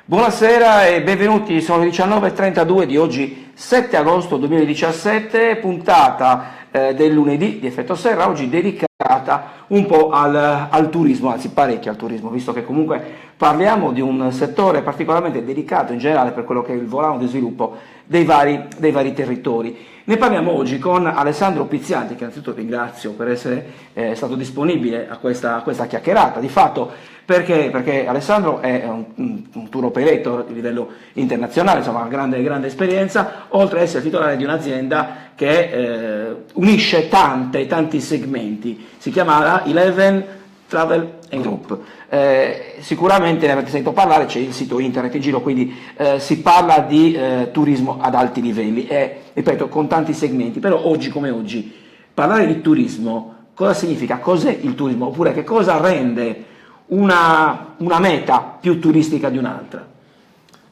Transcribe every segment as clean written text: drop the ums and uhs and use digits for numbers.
Buonasera e benvenuti, sono le 19:32 di oggi 7 agosto 2017, puntata del lunedì di Effetto Serra, oggi dedicata un po' al turismo, anzi parecchio al turismo, visto che comunque parliamo di un settore particolarmente delicato in generale per quello che è il volano di sviluppo dei vari territori. Ne parliamo oggi con Alessandro Pizzianti, che innanzitutto ringrazio per essere stato disponibile a questa chiacchierata. Di fatto, perché Alessandro è un tour operator di livello internazionale, insomma, una grande esperienza, oltre ad essere titolare di un'azienda che unisce tanti segmenti. Si chiama Eleven Travel and Group. Sicuramente ne avete sentito parlare, c'è il sito internet in giro, quindi si parla di turismo ad alti livelli e, ripeto, con tanti segmenti. Però oggi come oggi parlare di turismo, cosa significa? Cos'è il turismo? Oppure che cosa rende una meta più turistica di un'altra?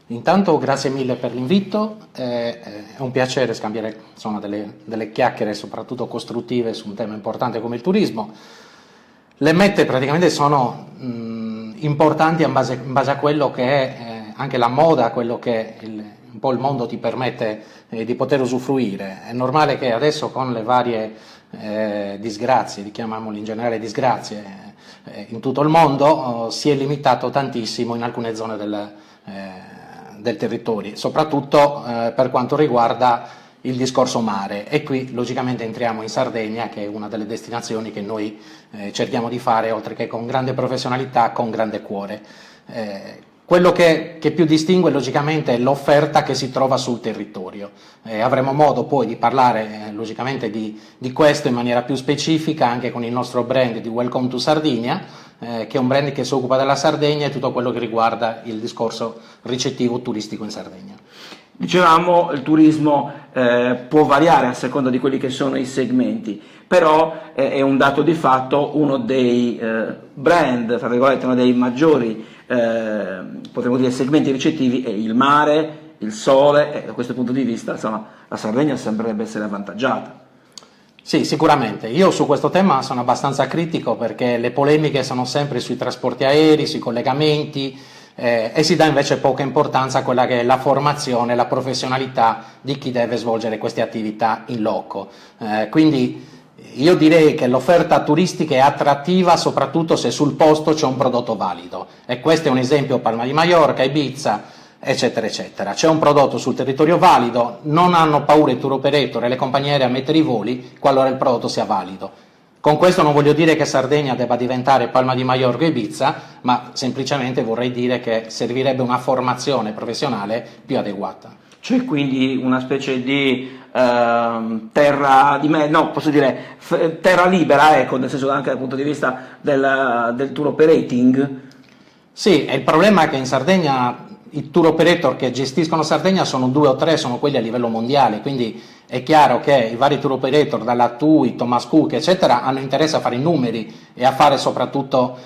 Intanto grazie mille per l'invito, è un piacere scambiare insomma, delle chiacchiere soprattutto costruttive su un tema importante come il turismo. Le mete praticamente sono importanti in base a quello che è anche la moda, quello che un po' il mondo ti permette di poter usufruire. È normale che adesso con le varie disgrazie, chiamiamole in generale disgrazie, in tutto il mondo si è limitato tantissimo in alcune zone del territorio, soprattutto per quanto riguarda il discorso mare, e qui logicamente entriamo in Sardegna, che è una delle destinazioni che noi cerchiamo di fare, oltre che con grande professionalità, con grande cuore. Quello che più distingue logicamente è l'offerta che si trova sul territorio. Avremo modo poi di parlare logicamente di questo in maniera più specifica anche con il nostro brand di Welcome to Sardinia, che è un brand che si occupa della Sardegna e tutto quello che riguarda il discorso ricettivo turistico in Sardegna. Dicevamo, il turismo può variare a seconda di quelli che sono i segmenti, però è un dato di fatto uno dei brand, tra virgolette, uno dei maggiori, potremmo dire, segmenti ricettivi è il mare, il sole, e da questo punto di vista, insomma, la Sardegna sembrerebbe essere avvantaggiata. Sì, sicuramente. Io su questo tema sono abbastanza critico perché le polemiche sono sempre sui trasporti aerei, sui collegamenti, e si dà invece poca importanza a quella che è la formazione, la professionalità di chi deve svolgere queste attività in loco. Quindi io direi che l'offerta turistica è attrattiva soprattutto se sul posto c'è un prodotto valido, e questo è un esempio: Palma di Maiorca, Ibiza, eccetera eccetera. C'è un prodotto sul territorio valido, non hanno paura i tour operator e le compagnie aeree a mettere i voli qualora il prodotto sia valido. Con questo non voglio dire che Sardegna debba diventare Palma di Maiorca e Ibiza, ma semplicemente vorrei dire che servirebbe una formazione professionale più adeguata. C'è quindi una specie di terra libera, ecco, nel senso anche dal punto di vista del tour operating. Sì, e il problema è che in Sardegna i tour operator che gestiscono Sardegna sono 2 o 3, sono quelli a livello mondiale, quindi è chiaro che i vari tour operator, dalla TUI, Thomas Cook, eccetera, hanno interesse a fare i numeri e a fare soprattutto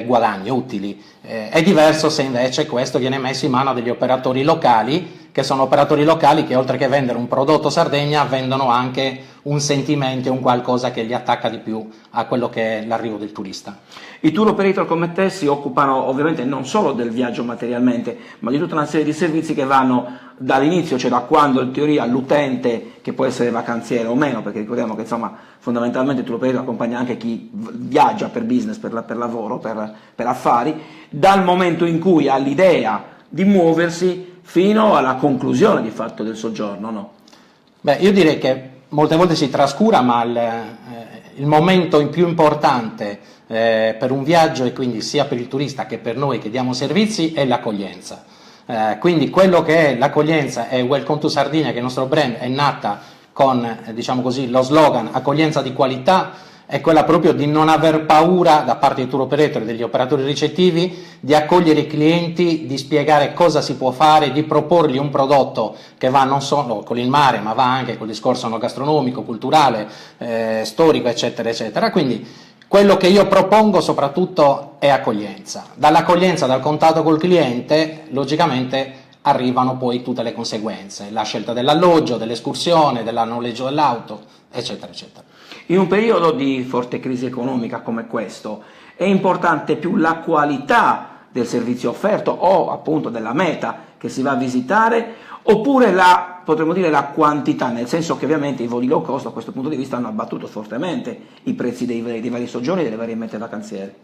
guadagni utili. È diverso se invece questo viene messo in mano a degli operatori locali, che sono operatori locali che oltre che vendere un prodotto Sardegna vendono anche un sentimento, un qualcosa che li attacca di più a quello che è l'arrivo del turista. I tour operator come te si occupano ovviamente non solo del viaggio materialmente, ma di tutta una serie di servizi che vanno dall'inizio, cioè da quando in teoria l'utente, che può essere vacanziere o meno, perché ricordiamo che insomma fondamentalmente il tour operator accompagna anche chi viaggia per business, per lavoro, per affari, dal momento in cui ha l'idea di muoversi fino alla conclusione di fatto del soggiorno, no? Beh, io direi che molte volte si trascura, ma il momento più importante per un viaggio, e quindi sia per il turista che per noi che diamo servizi, è l'accoglienza. Quindi quello che è l'accoglienza è Welcome to Sardinia, che il nostro brand è nata con, diciamo così, lo slogan accoglienza di qualità, è quella proprio di non aver paura da parte dei tour operator e degli operatori ricettivi di accogliere i clienti, di spiegare cosa si può fare, di proporgli un prodotto che va non solo con il mare, ma va anche col discorso gastronomico, culturale, storico, eccetera eccetera. Quindi quello che io propongo soprattutto è accoglienza. Dall'accoglienza, dal contatto col cliente, logicamente arrivano poi tutte le conseguenze, la scelta dell'alloggio, dell'escursione, del noleggio dell'auto, eccetera eccetera. In un periodo di forte crisi economica come questo è importante più la qualità del servizio offerto o appunto della meta che si va a visitare, oppure potremmo dire la quantità, nel senso che ovviamente i voli low cost da questo punto di vista hanno abbattuto fortemente i prezzi dei vari soggiorni e delle varie mete vacanziere.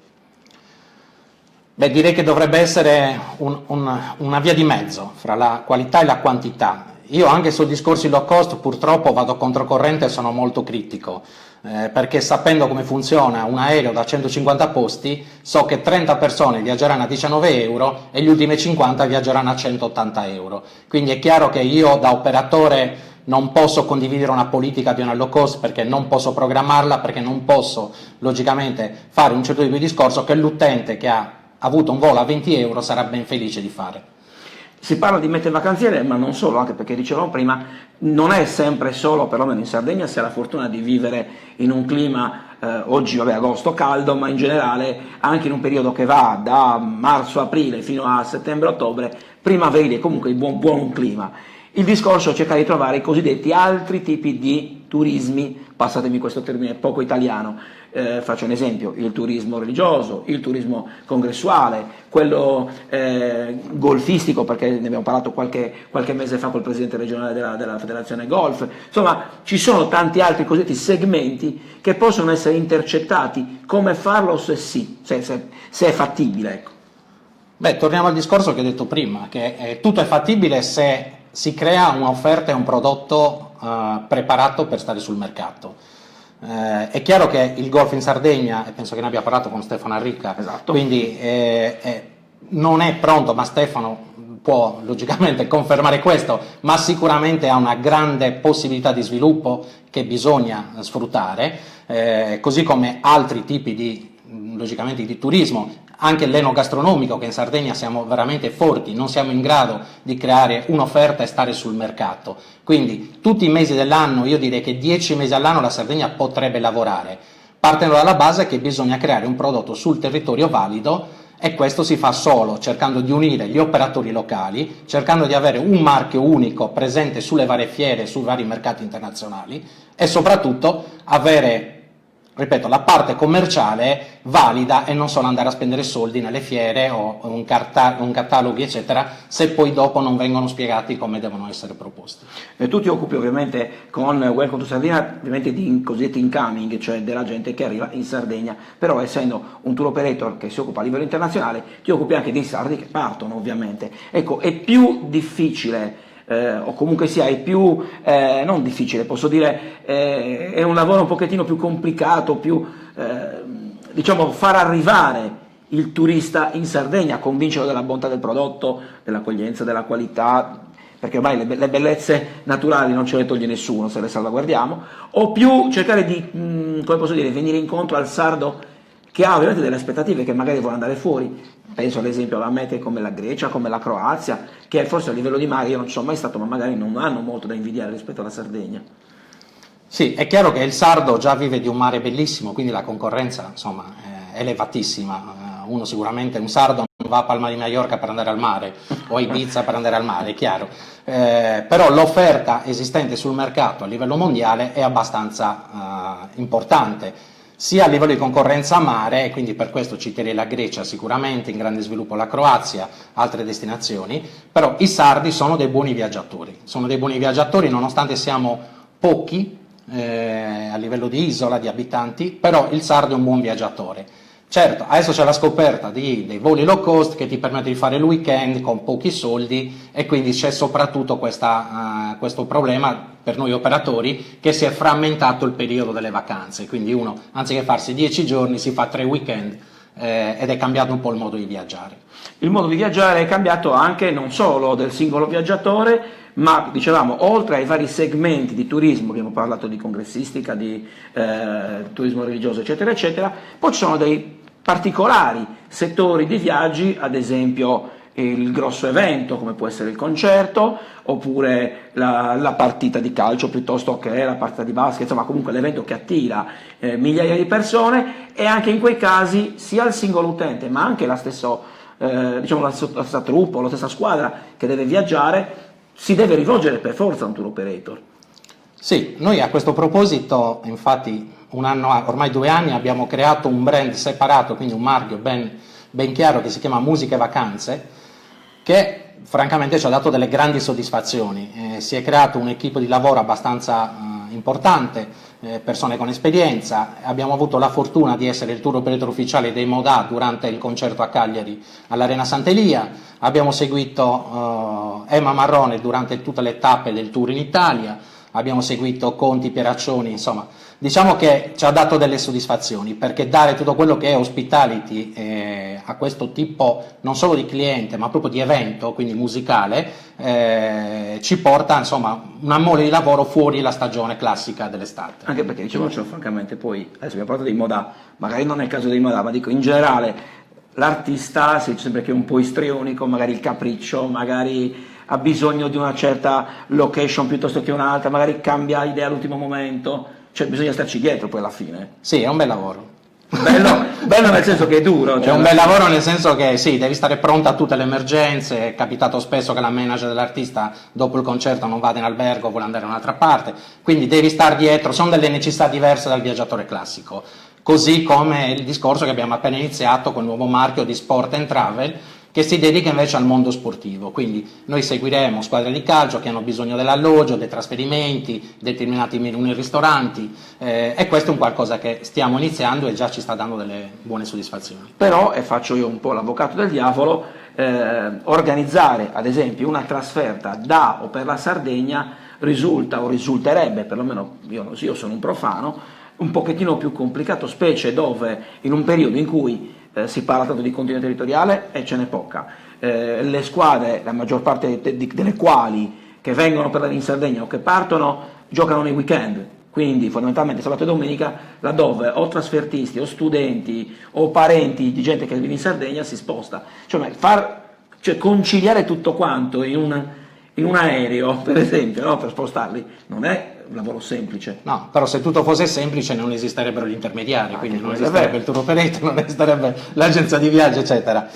Beh, direi che dovrebbe essere una via di mezzo fra la qualità e la quantità. Io anche sui discorsi low cost purtroppo vado controcorrente e sono molto critico, perché sapendo come funziona un aereo da 150 posti, so che 30 persone viaggeranno a 19 euro e gli ultimi 50 viaggeranno a 180 euro. Quindi è chiaro che io da operatore non posso condividere una politica di una low cost perché non posso programmarla, perché non posso logicamente fare un certo tipo di discorso che l'utente che ha avuto un volo a 20 euro sarà ben felice di fare. Si parla di mete vacanziere, ma non solo, anche perché dicevamo prima, non è sempre solo, perlomeno in Sardegna, si ha la fortuna di vivere in un clima, oggi vabbè agosto caldo, ma in generale anche in un periodo che va da marzo-aprile fino a settembre-ottobre, primaverile, comunque buon clima. Il discorso è cercare di trovare i cosiddetti altri tipi di turismi, passatemi questo termine poco italiano, faccio un esempio, il turismo religioso, il turismo congressuale, quello golfistico, perché ne abbiamo parlato qualche mese fa col presidente regionale della federazione golf. Insomma, ci sono tanti altri cosiddetti segmenti che possono essere intercettati. Come farlo se è fattibile, ecco. Beh, torniamo al discorso che ho detto prima, che tutto è fattibile se si crea un'offerta e un prodotto preparato per stare sul mercato. È chiaro che il golf in Sardegna, e penso che ne abbia parlato con Stefano Arricca, esatto, quindi non è pronto, ma Stefano può logicamente confermare questo, ma sicuramente ha una grande possibilità di sviluppo che bisogna sfruttare, così come altri tipi logicamente di turismo. Anche l'enogastronomico, che in Sardegna siamo veramente forti, non siamo in grado di creare un'offerta e stare sul mercato. Quindi tutti i mesi dell'anno, io direi che 10 mesi all'anno la Sardegna potrebbe lavorare, partendo dalla base che bisogna creare un prodotto sul territorio valido, e questo si fa solo cercando di unire gli operatori locali, cercando di avere un marchio unico presente sulle varie fiere, sui vari mercati internazionali, e soprattutto avere, ripeto, la parte commerciale valida e non solo andare a spendere soldi nelle fiere o un cataloghi eccetera, se poi dopo non vengono spiegati come devono essere proposti. Tu ti occupi ovviamente con Welcome to Sardinia ovviamente di cosiddetti incoming, cioè della gente che arriva in Sardegna, però essendo un tour operator che si occupa a livello internazionale ti occupi anche dei sardi che partono ovviamente. Ecco, è più difficile o comunque sia è più, non difficile, posso dire, è un lavoro un pochettino più complicato, più, diciamo, far arrivare il turista in Sardegna, convincerlo della bontà del prodotto, dell'accoglienza, della qualità, perché ormai le bellezze naturali non ce le toglie nessuno se le salvaguardiamo, o più cercare di, come posso dire, venire incontro al sardo che ha ovviamente delle aspettative, che magari vuole andare fuori. Penso ad esempio a mete come la Grecia, come la Croazia, che forse a livello di mare io non ci sono mai stato, ma magari non hanno molto da invidiare rispetto alla Sardegna. Sì, è chiaro che il sardo già vive di un mare bellissimo, quindi la concorrenza insomma è elevatissima. Uno sicuramente, un sardo non va a Palma di Mallorca per andare al mare o a Ibiza per andare al mare, è chiaro. Però l'offerta esistente sul mercato a livello mondiale è abbastanza importante, sia a livello di concorrenza a mare, e quindi per questo citerei la Grecia sicuramente, in grande sviluppo la Croazia, altre destinazioni, però i sardi sono dei buoni viaggiatori nonostante siamo pochi a livello di isola, di abitanti, però il sardo è un buon viaggiatore. Certo, adesso c'è la scoperta dei voli low cost che ti permette di fare il weekend con pochi soldi, e quindi c'è soprattutto questo problema per noi operatori, che si è frammentato il periodo delle vacanze, quindi uno anziché farsi 10 giorni si fa 3 weekend, ed è cambiato un po' il modo di viaggiare. Il modo di viaggiare è cambiato anche non solo del singolo viaggiatore, ma dicevamo, oltre ai vari segmenti di turismo, che abbiamo parlato di congressistica, di turismo religioso, eccetera, eccetera, poi ci sono dei particolari settori di viaggi, ad esempio il grosso evento, come può essere il concerto, oppure la partita di calcio, piuttosto che la partita di basket, insomma comunque l'evento che attira migliaia di persone, e anche in quei casi sia il singolo utente, ma anche la stessa troupe o la stessa squadra che deve viaggiare, si deve rivolgere per forza a un tour operator. Sì, noi a questo proposito, infatti, ormai 2 anni, abbiamo creato un brand separato, quindi un marchio ben ben chiaro che si chiama Musica e Vacanze, che francamente ci ha dato delle grandi soddisfazioni. Si è creato un'equipe di lavoro abbastanza importante, persone con esperienza. Abbiamo avuto la fortuna di essere il tour operator ufficiale dei Modà durante il concerto a Cagliari all'Arena Sant'Elia. Abbiamo seguito Emma Marrone durante tutte le tappe del tour in Italia. Abbiamo seguito Conti, Pieraccioni, insomma, diciamo che ci ha dato delle soddisfazioni, perché dare tutto quello che è hospitality a questo tipo non solo di cliente ma proprio di evento, quindi musicale, ci porta insomma una mole di lavoro fuori la stagione classica dell'estate. Anche perché diciamocelo francamente, poi adesso abbiamo parlato dei Modà, magari non è il caso dei Modà, ma dico in generale l'artista si dice sempre che è un po' istrionico, magari il capriccio, magari ha bisogno di una certa location piuttosto che un'altra, magari cambia idea all'ultimo momento, cioè bisogna starci dietro poi alla fine. Sì, è un bel lavoro. Bello nel senso che è duro. Cioè, è un bel lavoro nel senso che sì, devi stare pronta a tutte le emergenze. È capitato spesso che la manager dell'artista dopo il concerto non vada in albergo, vuole andare da un'altra parte, quindi devi stare dietro, sono delle necessità diverse dal viaggiatore classico. Così come il discorso che abbiamo appena iniziato con il nuovo marchio di Sport and Travel, che si dedica invece al mondo sportivo. Quindi noi seguiremo squadre di calcio che hanno bisogno dell'alloggio, dei trasferimenti, determinati menù nei ristoranti, e questo è un qualcosa che stiamo iniziando e già ci sta dando delle buone soddisfazioni. Però, e faccio io un po' l'avvocato del diavolo, organizzare ad esempio una trasferta da o per la Sardegna risulta o risulterebbe, perlomeno io sono un profano, un pochettino più complicato, specie dove in un periodo in cui si parla tanto di continuità territoriale e ce n'è poca. Le squadre, la maggior parte delle quali che vengono per andare in Sardegna o che partono, giocano nei weekend, quindi fondamentalmente sabato e domenica, laddove o trasfertisti o studenti o parenti di gente che vive in Sardegna si sposta. Cioè conciliare tutto quanto in un aereo, per esempio, no? Per spostarli, non è un lavoro semplice. No, però se tutto fosse semplice non esisterebbero gli intermediari, quindi non esisterebbe il tour operator, non esisterebbe l'agenzia di viaggio, eccetera.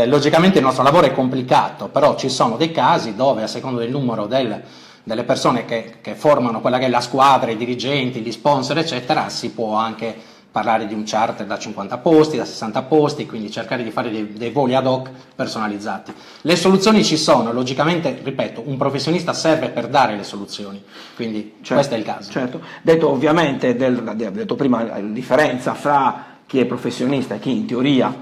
Logicamente il nostro lavoro è complicato, però ci sono dei casi dove, a seconda del numero delle persone che formano quella che è la squadra, i dirigenti, gli sponsor, eccetera, si può anche parlare di un charter da 50 posti, da 60 posti, quindi cercare di fare dei voli ad hoc personalizzati. Le soluzioni ci sono, logicamente, ripeto, un professionista serve per dare le soluzioni, quindi certo, questo è il caso. Certo, detto ovviamente, detto prima la differenza fra chi è professionista e chi in teoria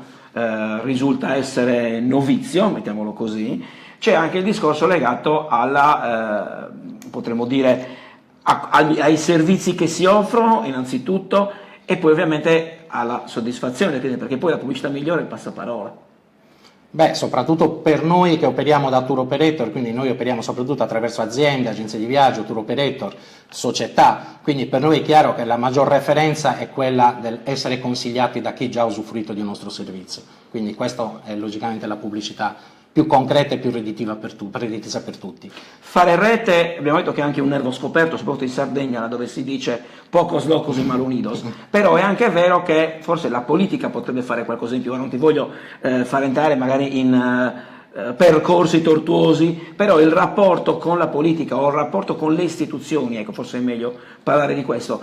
risulta essere novizio, mettiamolo così, c'è anche il discorso legato alla, potremmo dire, ai servizi che si offrono innanzitutto, e poi ovviamente alla soddisfazione del cliente, perché poi la pubblicità migliore è il passaparola. Beh, soprattutto per noi che operiamo da tour operator, quindi noi operiamo soprattutto attraverso aziende, agenzie di viaggio, tour operator, società, quindi per noi è chiaro che la maggior referenza è quella del essere consigliati da chi già ha usufruito di un nostro servizio, quindi questa è logicamente la pubblicità più concreta e più redditizia per tutti. Fare rete, abbiamo detto che è anche un nervo scoperto, soprattutto in Sardegna, dove si dice pocos locos in mal unidos, però è anche vero che forse la politica potrebbe fare qualcosa in più. Non ti voglio far entrare magari in percorsi tortuosi, però il rapporto con la politica o il rapporto con le istituzioni, ecco, forse è meglio parlare di questo,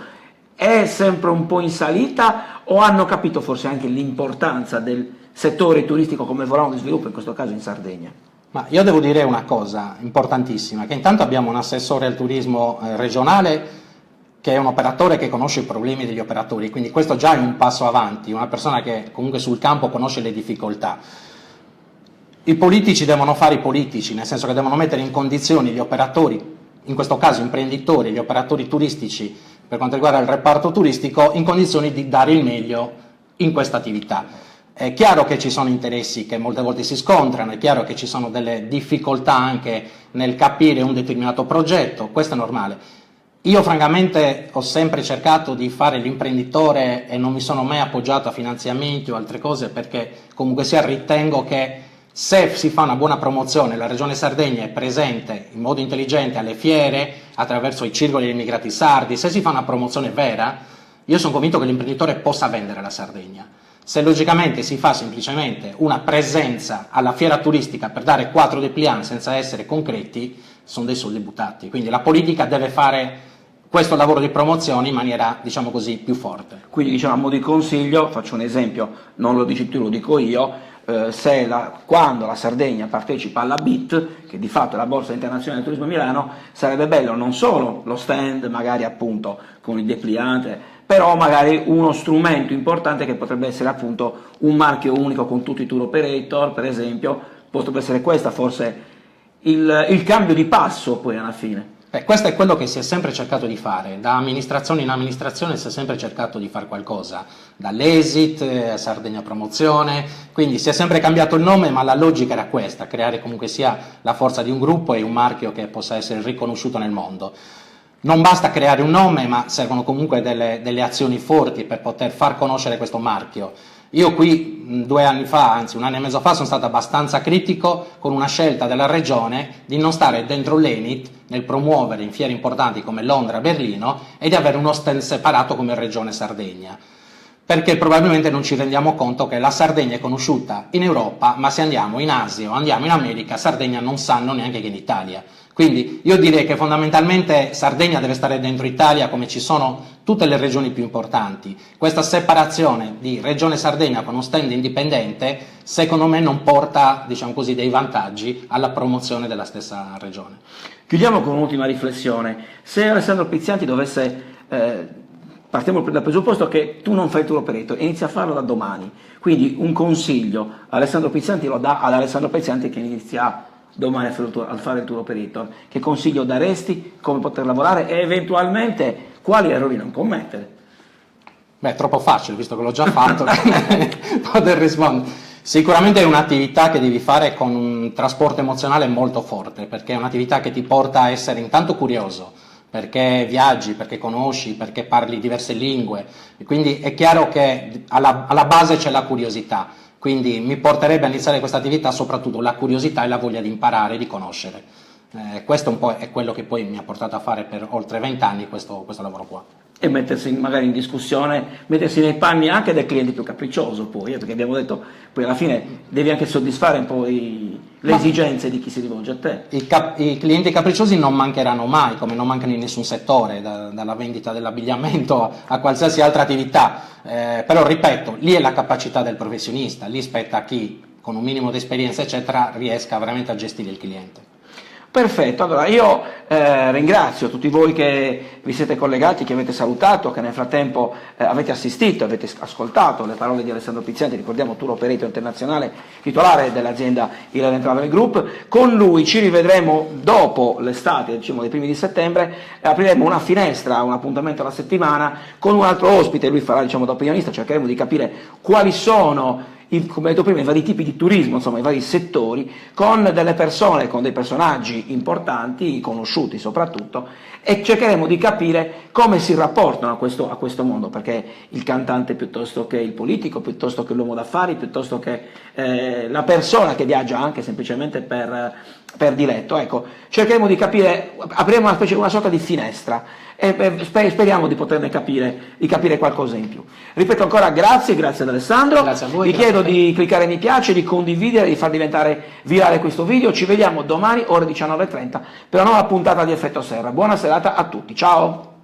è sempre un po' in salita, o hanno capito forse anche l'importanza del settore turistico come volano di sviluppo, in questo caso in Sardegna? Ma io devo dire una cosa importantissima, che intanto abbiamo un assessore al turismo regionale che è un operatore che conosce i problemi degli operatori, quindi questo già è un passo avanti, una persona che comunque sul campo conosce le difficoltà. I politici devono fare i politici, nel senso che devono mettere in condizioni gli operatori, in questo caso imprenditori, gli operatori turistici, per quanto riguarda il reparto turistico, in condizioni di dare il meglio in questa attività. È chiaro che ci sono interessi che molte volte si scontrano, è chiaro che ci sono delle difficoltà anche nel capire un determinato progetto, questo è normale. Io francamente ho sempre cercato di fare l'imprenditore e non mi sono mai appoggiato a finanziamenti o altre cose, perché comunque sia ritengo che se si fa una buona promozione, la Regione Sardegna è presente in modo intelligente alle fiere, attraverso i circoli degli immigrati sardi, se si fa una promozione vera, io sono convinto che l'imprenditore possa vendere la Sardegna. Se logicamente si fa semplicemente una presenza alla fiera turistica per dare 4 dépliant senza essere concreti, sono dei soldi buttati. Quindi la politica deve fare questo lavoro di promozione in maniera, diciamo così, più forte. Quindi, diciamo, a modo di consiglio, faccio un esempio, non lo dici tu, lo dico io, quando la Sardegna partecipa alla BIT, che di fatto è la Borsa Internazionale del Turismo a Milano, sarebbe bello non solo lo stand, magari appunto con il dépliant, però magari uno strumento importante che potrebbe essere appunto un marchio unico con tutti i tour operator, per esempio, potrebbe essere questa forse il cambio di passo poi alla fine. Questo è quello che si è sempre cercato di fare, da amministrazione in amministrazione si è sempre cercato di fare qualcosa, dall'Exit a Sardegna Promozione, quindi si è sempre cambiato il nome, ma la logica era questa, creare comunque sia la forza di un gruppo e un marchio che possa essere riconosciuto nel mondo. Non basta creare un nome, ma servono comunque delle azioni forti per poter far conoscere questo marchio. Io qui 2 anni fa, anzi 1 anno e mezzo fa, sono stato abbastanza critico con una scelta della regione di non stare dentro l'Enit nel promuovere in fiere importanti come Londra, Berlino e di avere uno stand separato come Regione Sardegna. Perché probabilmente non ci rendiamo conto che la Sardegna è conosciuta in Europa, ma se andiamo in Asia o andiamo in America, Sardegna non sanno neanche che in Italia. Quindi io direi che fondamentalmente Sardegna deve stare dentro Italia come ci sono tutte le regioni più importanti. Questa separazione di Regione Sardegna con uno stand indipendente, secondo me non porta, diciamo così, dei vantaggi alla promozione della stessa regione. Chiudiamo con un'ultima riflessione. Se Alessandro Pizzianti dovesse, partiamo dal presupposto che tu non fai il tour operator e inizi a farlo da domani, quindi un consiglio Alessandro Pizzianti lo dà ad Alessandro Pizzianti che inizia domani a fare il tour operator, che consiglio daresti, come poter lavorare e eventualmente quali errori non commettere? Beh, è troppo facile, visto che l'ho già fatto, poter rispondere. Sicuramente è un'attività che devi fare con un trasporto emozionale molto forte, perché è un'attività che ti porta a essere intanto curioso, perché viaggi, perché conosci, perché parli diverse lingue, e quindi è chiaro che alla base c'è la curiosità. Quindi mi porterebbe a iniziare questa attività soprattutto la curiosità e la voglia di imparare e di conoscere. Questo un po' è quello che poi mi ha portato a fare per oltre 20 anni questo lavoro qua. E mettersi magari in discussione, mettersi nei panni anche del cliente più capriccioso poi, perché abbiamo detto, poi alla fine devi anche soddisfare un po' le esigenze di chi si rivolge a te. I clienti capricciosi non mancheranno mai, come non mancano in nessun settore, dalla vendita dell'abbigliamento a qualsiasi altra attività, però ripeto, lì è la capacità del professionista, lì spetta a chi con un minimo di esperienza eccetera riesca veramente a gestire il cliente. Perfetto, allora io ringrazio tutti voi che vi siete collegati, che avete salutato, che nel frattempo avete assistito, avete ascoltato le parole di Alessandro Pizzianti, ricordiamo tour operator internazionale, titolare dell'azienda Ilarian Travel Group. Con lui ci rivedremo dopo l'estate, diciamo dei primi di settembre, apriremo una finestra, un appuntamento alla settimana con un altro ospite, lui farà diciamo da opinionista, cercheremo di capire quali sono come detto prima, i vari tipi di turismo, insomma i vari settori, con delle persone, con dei personaggi importanti, conosciuti soprattutto, e cercheremo di capire come si rapportano a questo mondo, perché il cantante piuttosto che il politico, piuttosto che l'uomo d'affari, piuttosto che la persona che viaggia anche semplicemente per diletto, ecco, cercheremo di capire, apriremo una sorta di finestra e speriamo di poterne capire qualcosa in più. Ripeto ancora grazie ad Alessandro, grazie a voi, vi chiedo di cliccare mi piace, di condividere, di far diventare virale questo video. Ci vediamo domani ore 19:30 per una nuova puntata di Effetto Serra. Buona serata a tutti, ciao!